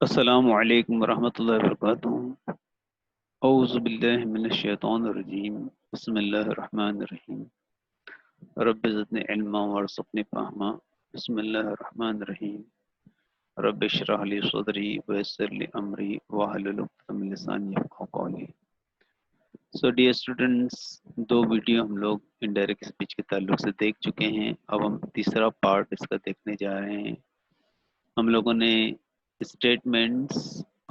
السلام علیکم ورحمۃ اللہ وبرکاتہ۔ اعوذ باللہ من الشیطان الرجیم، بسم اللہ الرحمن الرحیم۔ رب زدنی علما وارزقنی فہما، بسم اللہ الرحمن الرحیم۔ رب اشرح لی صدری ویسر لی امری واحلل عقدۃ من لسانی یفقہوا قولی۔ سو ڈیئر اسٹوڈنٹس، دو ویڈیو ہم لوگ انڈائریکٹ اسپیچ کے تعلق سے دیکھ چکے ہیں۔ اب ہم تیسرا پارٹ اس کا دیکھنے جا رہے ہیں۔ ہم لوگوں نے اسٹیٹمنٹس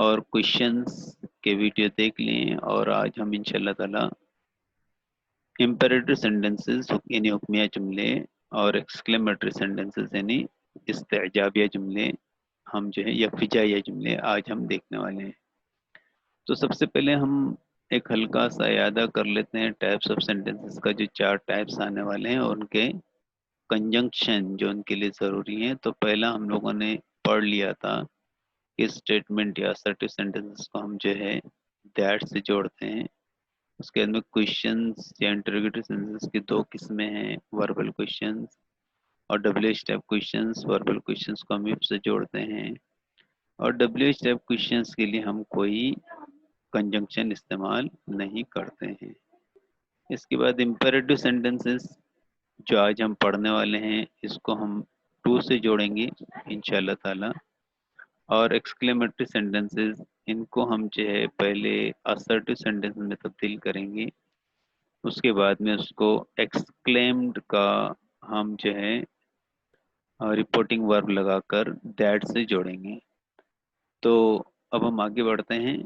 اور کوشچنس کے ویڈیو دیکھ لیں، اور آج ہم انشاءاللہ تعالی امپیریٹو سینٹنسز یعنی حکمیہ جملے اور ایکسکلیمیٹری سینٹنسز یعنی استعجابیہ جملے ہم جو ہے یا فجائیہ جملے آج ہم دیکھنے والے ہیں۔ تو سب سے پہلے ہم ایک ہلکا سا اعادہ کر لیتے ہیں ٹائپس آف سینٹنسز کا، جو 4 ٹائپس آنے والے ہیں اور ان کے کنجنکشن جو ان کے لیے ضروری ہیں۔ تو پہلا ہم لوگوں نے پڑھ لیا تھا کہ اسٹیٹمنٹ یا assertive sentences کو ہم جو ہے دیٹ سے جوڑتے ہیں۔ اس کے بعد میں کوشچنس یا انٹروگیٹو سینٹنسز کی 2 قسمیں ہیں، وربل کوشچنس اور double each type questions. Verbal questions کو ہم if سے جوڑتے ہیں، اور ڈبل ایچ ٹائپ کوشچنس کے لیے ہم کوئی کنجنکشن استعمال نہیں کرتے ہیں۔ اس کے بعد امپیریٹو سینٹنسز جو آج ہم پڑھنے والے ہیں، اس کو ہم ٹو سے جوڑیں گے انشاءاللہ تعالی، اور ایکسکلیمیٹری سینٹنسز ان کو ہم جو ہے پہلے assertive سینٹنس میں تبدیل کریں گے، اس کے بعد میں اس کو ایکسکلیمڈ کا ہم جو ہے رپورٹنگ ورب لگا کر دیٹ سے جوڑیں گے۔ تو اب ہم آگے بڑھتے ہیں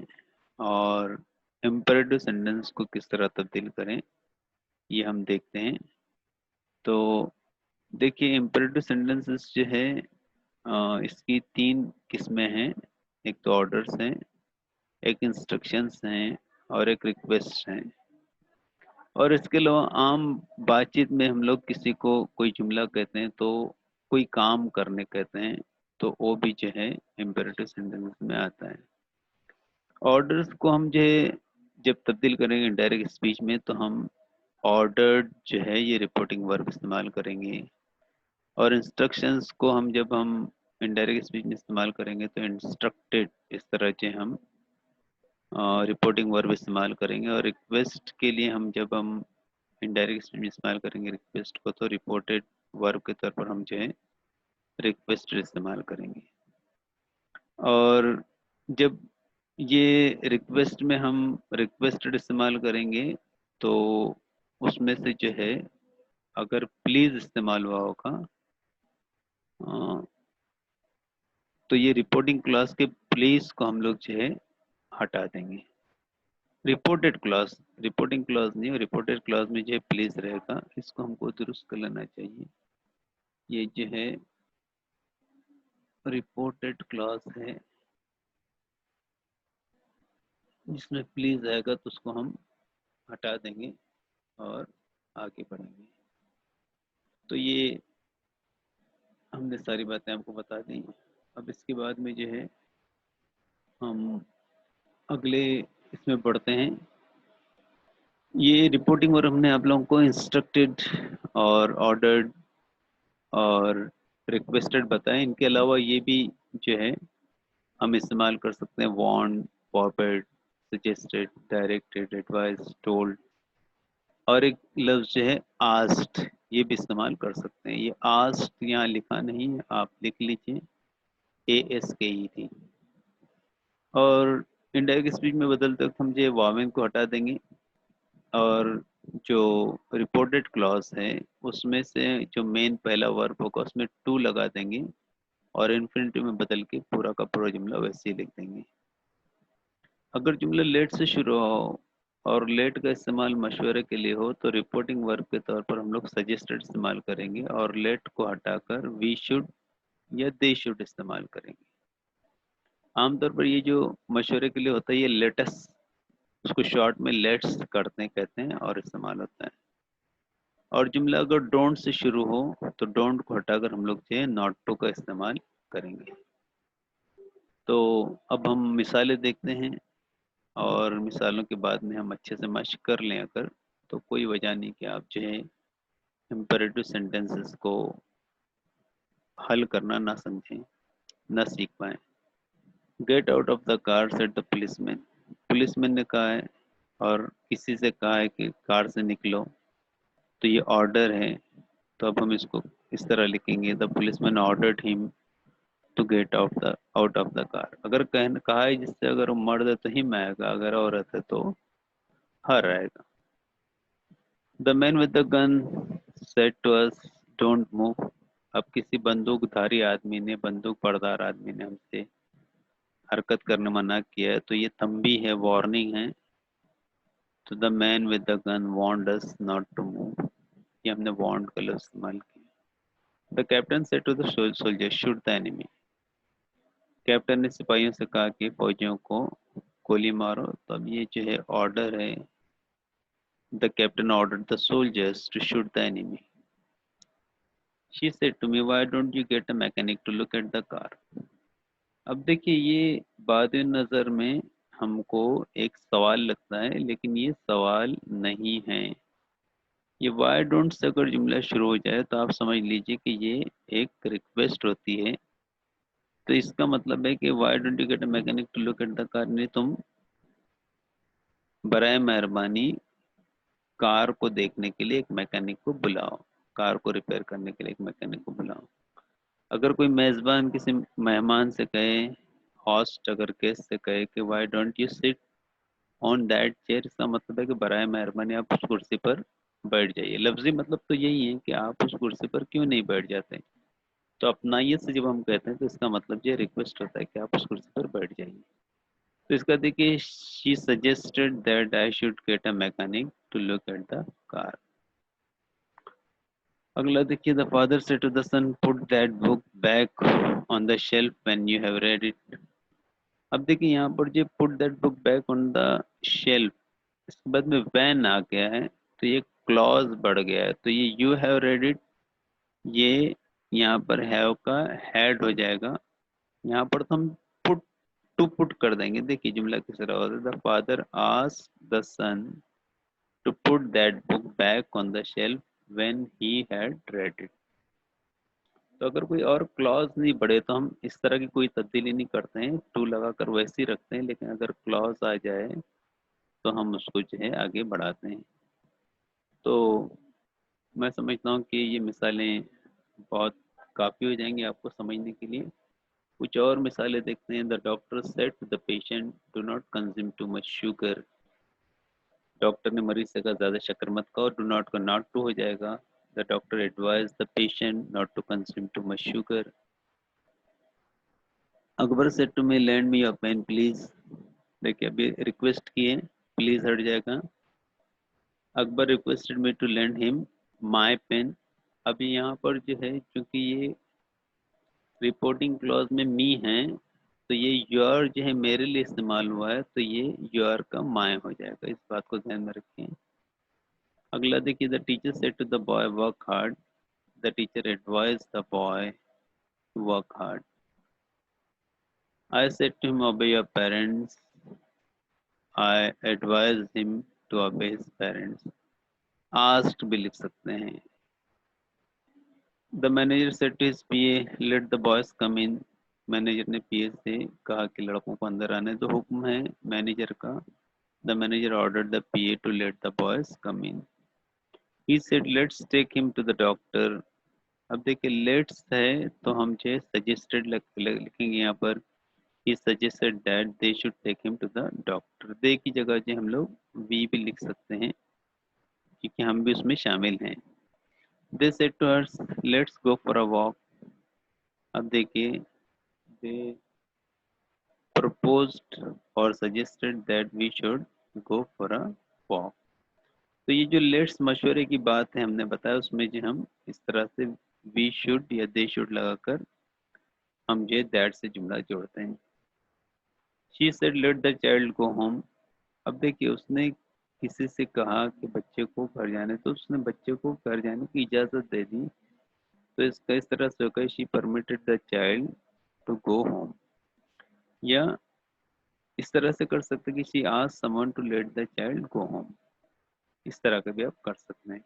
اور امپیریٹو سینٹنس کو کس طرح تبدیل کریں یہ ہم دیکھتے ہیں۔ تو دیکھیے امپیریٹو سینٹنسز جو ہے اس کی 3 قسمیں ہیں، ایک تو آرڈرز ہیں، ایک انسٹرکشنز ہیں، اور ایک ریکویسٹ ہیں۔ اور اس کے علاوہ عام بات چیت میں ہم لوگ کسی کو کوئی جملہ کہتے ہیں تو کوئی کام کرنے کہتے ہیں، تو وہ بھی جو ہے امپیریٹو سینٹنس میں آتا ہے۔ آرڈرز کو ہم جو ہے جب تبدیل کریں گے ڈائریکٹ اسپیچ میں تو ہم آرڈرڈ جو ہے یہ رپورٹنگ ورب استعمال کریں گے، اور انسٹرکشنز کو ہم جب ہم انڈائریکٹ اسپیچ میں استعمال کریں گے تو انسٹرکٹیڈ اس طرح سے ہم رپورٹنگ ورب استعمال کریں گے، اور ریکویسٹ کے لیے ہم جب ہم انڈائریکٹ اسپیچ میں استعمال کریں گے ریکویسٹ کو تو رپورٹڈ ورب کے طور پر ہم جو ہے ریکویسٹ استعمال کریں گے۔ اور جب یہ ریکویسٹ میں ہم ریکویسٹڈ استعمال کریں گے تو اس میں سے جو ہے اگر پلیز استعمال ہوا ہوگا تو یہ رپورٹنگ کلاس کے پلیز کو ہم لوگ جو ہے ہٹا دیں گے۔ رپورٹڈ کلاس، رپورٹنگ کلاس نہیں، رپورٹڈ کلاس میں جو ہے پلیز رہے گا، اس کو ہم کو درست کر لینا چاہیے۔ یہ جو ہے رپورٹڈ کلاس ہے جس میں پلیز آئے گا تو اس کو ہم ہٹا دیں گے اور آگے بڑھیں گے۔ تو یہ ہم نے ساری باتیں آپ کو بتا دیں۔ اب اس کے بعد میں جو ہے ہم اگلے اس میں پڑھتے ہیں۔ یہ رپورٹنگ اور ہم نے آپ لوگوں کو انسٹرکٹیڈ اور آرڈرڈ اور ریکویسٹڈ بتائیں، ان کے علاوہ یہ بھی جو ہے ہم استعمال کر سکتے ہیں want, forward, suggested, directed, advise, told, اور ایک لفظ جو ہے آسٹ، یہ بھی استعمال کر سکتے ہیں۔ یہ آسٹ یہاں لکھا نہیں ہے، آپ لکھ لیجئے ASKED۔ اور انڈائریکٹ اسپیچ میں بدلتے وقت ہم جو واوین کو ہٹا دیں گے، اور جو رپورٹڈ کلاس ہے اس میں سے جو مین پہلا ورب ہوگا اس میں ٹو لگا دیں گے، اور انفینیٹیو میں بدل کے پورا کا پورا جملہ ویسے ہی لکھ دیں گے۔ اگر جملہ لیٹ سے شروع ہو اور لیٹ کا استعمال مشورے کے لیے ہو تو رپورٹنگ ورب کے طور پر ہم لوگ سجیسٹڈ استعمال کریں گے، اور لیٹ کو ہٹا کر وی شوڈ یا دے شوڈ استعمال کریں گے۔ عام طور پر یہ جو مشورے کے لیے ہوتا ہے یہ لیٹس، اس کو شارٹ میں لیٹس کرتے ہیں کہتے ہیں اور استعمال ہوتا ہے۔ اور جملہ اگر ڈونٹ سے شروع ہو تو ڈونٹ کو ہٹا کر ہم لوگ جو ہے ناٹ ٹو کا استعمال کریں گے۔ تو اب ہم مثالیں دیکھتے ہیں، اور مثالوں کے بعد میں ہم اچھے سے مشق کر لیں اگر، تو کوئی وجہ نہیں کہ آپ جو ہے امپیریٹو سینٹنسز کو حل کرنا نہ سمجھیں، نہ سیکھ پائیں۔ Gate out of the car said the policeman, policeman ने कहा है और किसी से कहा है कि कार से निकलो, तो ये ऑर्डर है, तो अब हम इसको इस तरह लिखेंगे, the policeman ordered him to get out of the car. अगर कहा है जिससे अगर वो मर्द है तो हिम आएगा, अगर औरत है तो हर आएगा। The man with the gun said to us don't move, अब किसी बंदूकधारी आदमी ने, बंदूक बरदार आदमी ने हमसे हरकत करने मना किया है, तो ये तंबी है, वार्निंग है। तो the man with the gun warned us not to move, ये हमने वार्न का लफ्ज इस्तेमाल किया। The captain said to the soldier shoot the enemy, captain ने सिपाहियों से कहा कि फौजियों को गोली मारो, तो अब ये जो है ऑर्डर है, the captain ordered the soldiers to shoot the enemy. She said to me why don't you get a mechanic to look at the car. अब देखिए ये बाद नज़र में हमको एक सवाल लगता है, लेकिन ये सवाल नहीं है। ये वाई डोंट से अगर जुमला शुरू हो जाए तो आप समझ लीजिए कि ये एक रिक्वेस्ट होती है। तो इसका मतलब है कि why don't you get a mechanic to look at the car, नहीं तुम बराए मेहरबानी कार को देखने के लिए एक मैकेनिक को बुलाओ, कार को रिपेयर करने के लिए एक मैकेनिक को बुलाओ। अगर कोई मेज़बान किसी मेहमान से कहे, हॉस्ट अगर गेस्ट से कहे कि why don't you sit on that chair, इसका मतलब है कि बराए मेहरबानी आप उस कुर्सी पर बैठ जाइए। लफ्जी मतलब तो यही है कि आप उस कुर्सी पर क्यों नहीं बैठ जाते। तो अपनाइए से जब हम कहते हैं तो इसका मतलब ये रिक्वेस्ट होता है कि आप उस कुर्सी पर बैठ जाइए। तो इसका देखिए, she suggested that I should get a mechanic to look at the car. अगला देखिए, the father said to the son put that book back on the shelf when you have read it. अब देखिए यहाँ पर जो put that book back on the shelf, इसके बाद में वैन आ गया है, तो ये क्लॉज बढ़ गया है, तो ये यू हैव रेड इट, ये यहाँ पर हैव का हैड हो जाएगा। यहाँ पर तो हम पुट टू पुट कर देंगे। देखिए जुमला किस तरह होता है, the father asked the son to put that book back on the shelf when he had read it. तो अगर कोई और क्लॉज नहीं बढ़े तो हम इस तरह की कोई तब्दीली नहीं करते हैं, टू लगाकर वैसे ही रखते हैं, लेकिन अगर क्लॉज आ जाए तो हम उसको जो है आगे बढ़ाते हैं। तो मैं समझता हूँ कि ये मिसालें बहुत काफ़ी हो जाएंगी आपको समझने के लिए। कुछ और मिसालें देखते हैं। The doctor said to the patient do not consume too much sugar, doctor ने मरीज से कहा ज़्यादा शक्कर मत खाओ, डू नॉट का नॉट टू हो जाएगा। The doctor advise the patient not to consume too much sugar. Akbar said to me lend me your pen please, देखिए अभी रिक्वेस्ट की है, प्लीज हट जाएगा। Akbar requested me to lend him my pen, अभी यहाँ पर जो है क्योंकि ये रिपोर्टिंग क्लॉज में मी है, तो ये योर जो है मेरे लिए इस्तेमाल हुआ है, तो ये योर का माय हो जाएगा, इस बात को ध्यान में रखें। अगला देखिए, the teacher said to the boy work hard, the teacher advise the boy to work hard. I said to him obey your parents, I advise him to obey his parents. Asked भी लिख सकते हैं। The manager said to his PA let the boys come in, manager ने PA से कहा कि लड़कों को अंदर आने दो, हुक्म है मैनेजर का। The manager ordered the PA to let the boys come in. He said let's take him to the doctor, अब देखिए लेट्स है तो हम जो सजेस्टेड लिखेंगे यहाँ पर, he suggested that they should take him to the doctor. They की जगह जो हम लोग वी भी लिख सकते हैं क्योंकि हम भी उसमें शामिल हैं। They said to her let's go for a walk, अब देखिए दे proposed or suggested that we should go for a walk। तो ये जो लेट्स मशवरे की बात है हमने बताया, उसमें जो हम इस तरह से वी शुड या दे शुड लगाकर हम जो दैट से जुमला जोड़ते हैं। She said let the child go home, अब देखिए उसने किसी से कहा कि बच्चे को घर जाने, तो उसने बच्चे को घर जाने की इजाज़त दे दी, तो इसका इस तरह से होगा, she permitted the child to go home. या इस तरह से कर सकते कि she asked someone to let the child go home, इस तरह का भी आप कर सकते हैं।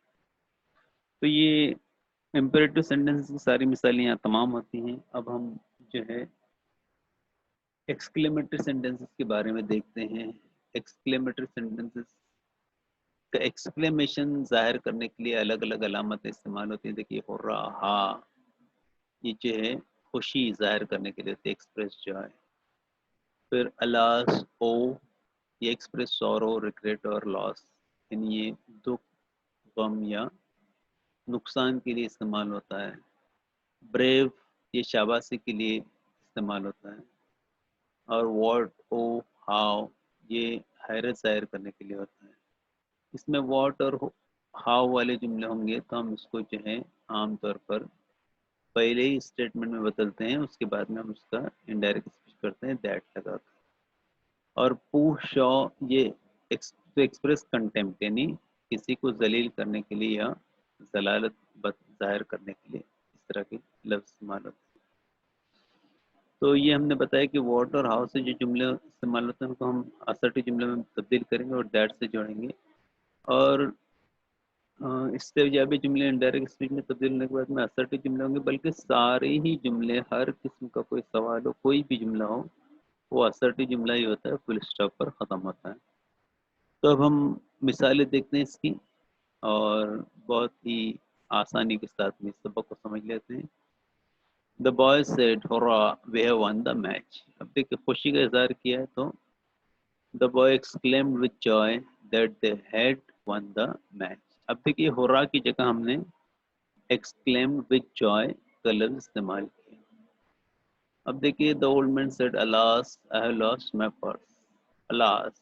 तो ये इम्पेरेटिव सेंटेंस की सारी मिसालें यहाँ तमाम होती हैं। अब हम जो है एक्सक्लेमेटरी सेंटेंसेस के बारे में देखते हैं। एक्सक्लेमेटरी सेंटेंसेस का एक्सक्लेमेशन जाहिर करने के लिए अलग अलग अलामतें इस्तेमाल होती हैं। देखिए हुर्रा, हा, ये जो है खुशी जाहिर करने के लिए होती है, एक्सप्रेस जॉय। फिर अलास, ओ, ये एक्सप्रेस सॉरो, रिग्रेट और लॉस, यानी ये दुख, गम या नुकसान के लिए इस्तेमाल होता है। ब्रेव, ये शाबाशी के लिए इस्तेमाल होता है। और व्हाट, ओ, हाउ, ये हैरत जाहिर करने के लिए होता है। इसमें व्हाट और हाउ वाले जुमले होंगे तो हम इसको जो है आमतौर पर पहले ही स्टेटमेंट में बदलते हैं, उसके बाद में हम उसका इनडायरेक्ट स्पीच करते हैं दैट लगा कर। और पू शॉ, ये एक्सप्रेस कंटेम्प्ट, यानी किसी को जलील करने के लिए या जलालत जाहिर करने के लिए इस तरह के लफ्ज़ इस्तेमाल होते हैं। तो ये हमने बताया कि व्हाट और हाउ से जो जुमले इस्तेमाल होते हैं उनको हम असर्टिव जुमले में तब्दील करेंगे और दैट से जोड़ेंगे। और इससे भी जुमले इनडायरेक्ट स्पीच में तब्दील होने के बाद में असर्टिव जुमले होंगे, बल्कि सारे ही जुमले, हर किस्म का कोई सवाल हो, कोई भी जुमला हो, वो असर्टिव जुमला ही होता है, फुल स्टॉप पर ख़त्म होता है। तो अब हम मिसालें देखते हैं इसकी और बहुत ही आसानी के साथ में इस सबक को समझ लेते हैं। The boy said hurrah we have won the match. अब देखिए खुशी का इजहार किया है तो the boy exclaimed with joy that they had won the match. अब देखिए हुर्रा की जगह हमने एक्सक्लेम्ड विद जॉय का लफ्ज इस्तेमाल किया। अब देखिए the old man said alas I have lost my purse. Alas,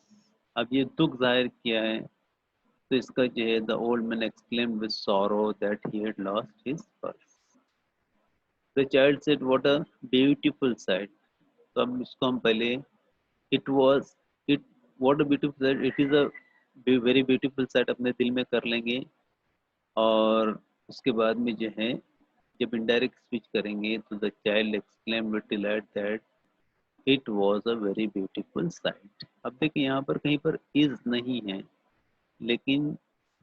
अब ये दुख जाहिर किया है तो इसका जो है the old man exclaimed with sorrow that he had lost his purse. The child said what a beautiful sight. तो अब इसको हम पहले it was, it, what a beautiful sight, it is a very beautiful sight अपने दिल में कर लेंगे। और उसके बाद में जो है जब इनडायरेक्ट स्पीच करेंगे तो the child exclaimed with delight that it was a very beautiful sight. अब देखिए यहाँ पर कहीं पर इज नहीं है, लेकिन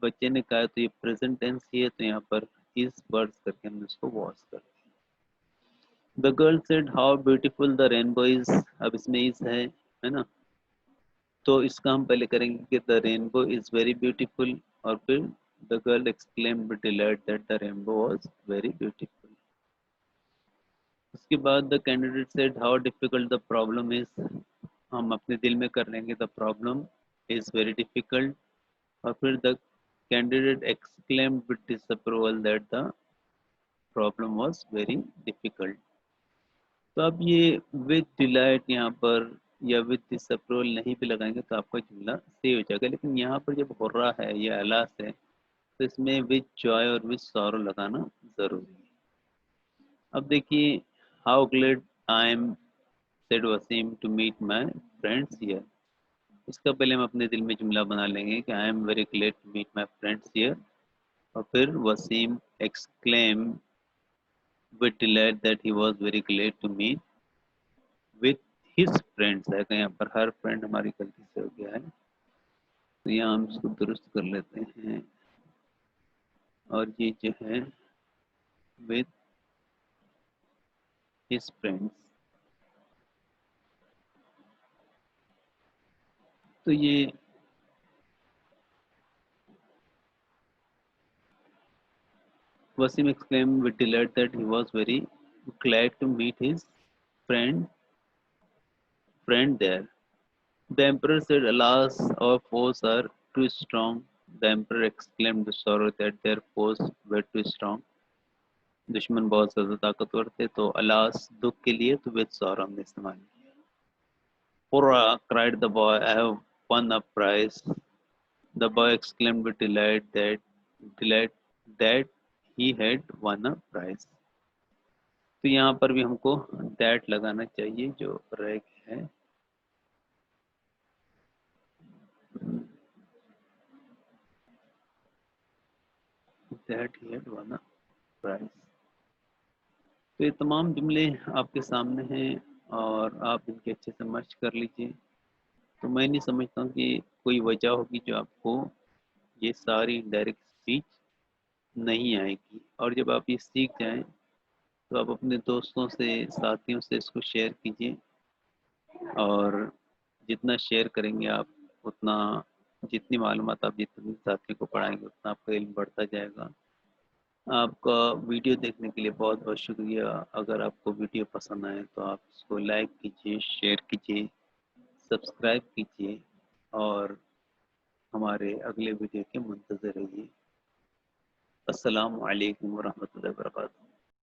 बच्चे ने कहा तो ये प्रेजेंट टेंस ही है, तो यहाँ पर इज वर्ड्स करके हमने उसको वॉश कर दिया। The girl said how beautiful the rainbow is. अब इसमें इज है ना, तो इसका हम पहले करेंगे कि the rainbow is very beautiful, और फिर the girl exclaimed with delight that the rainbow was very beautiful. उसके बाद the candidate said how difficult the problem is. हम अपने दिल में कर लेंगे the problem is very difficult, और फिर the candidate exclaimed with disapproval that the problem was very difficult. तो अब ये विद डिलाइट यहाँ पर या विद डिसअप्रूवल नहीं भी लगाएंगे तो आपका जुमला सही हो जाएगा, लेकिन यहाँ पर जब हो रहा है या अलास है तो इसमें विद जॉय और विद सॉरो लगाना ज़रूरी है। अब देखिए how glad I am said Wasim to meet my friends here. इसका पहले हम अपने दिल में जुमला बना लेंगे कि I am very glad to meet my friends here, और फिर Wasim exclaim with delight that he was very glad to meet with his friends है, कहीं यहाँ पर हर फ्रेंड हमारी गलती से हो गया है, तो यहाँ हम इसको दुरुस्त कर लेते हैं। और ये जो है विद हिज फ्रेंड्स, तो ये Wasim exclaimed with delight that he was very glad to meet his friend there. The emperor said, "Alas, our foes are too strong." The emperor exclaimed with sorrow that their foes were too strong. दुश्मन बहुत ज़्यादा ताकतवर थे, तो alas दुख के लिए, तो विद सॉरो हमने इस्तेमाल किया। Hurrah! cried the boy, I have won a prize. The boy exclaimed with delight that he had won a prize. तो यहाँ पर भी हमको दैट लगाना चाहिए जो रह गया है। That he had won a prize. तो ये तमाम जुमले आपके सामने हैं और आप इनके अच्छे से मर्ज कर लीजिए। तो मैं नहीं समझता हूँ कि कोई वजह होगी जो आपको ये सारी डायरेक्ट स्पीच नहीं आएगी। और जब आप ये सीख जाएं तो आप अपने दोस्तों से, साथियों से इसको शेयर कीजिए اور جتنا شیئر کریں گے آپ اتنا، جتنی معلومات آپ جتنے ساتھیوں کو پڑھائیں گے اتنا آپ کا علم بڑھتا جائے گا۔ آپ کا ویڈیو دیکھنے کے لیے بہت بہت شکریہ۔ اگر آپ کو ویڈیو پسند آئے تو آپ اس کو لائک کیجیے، شیئر کیجیے، سبسکرائب کیجیے اور ہمارے اگلے ویڈیو کے منتظر رہیے۔ السلام علیکم ورحمۃ اللہ وبرکاتہ۔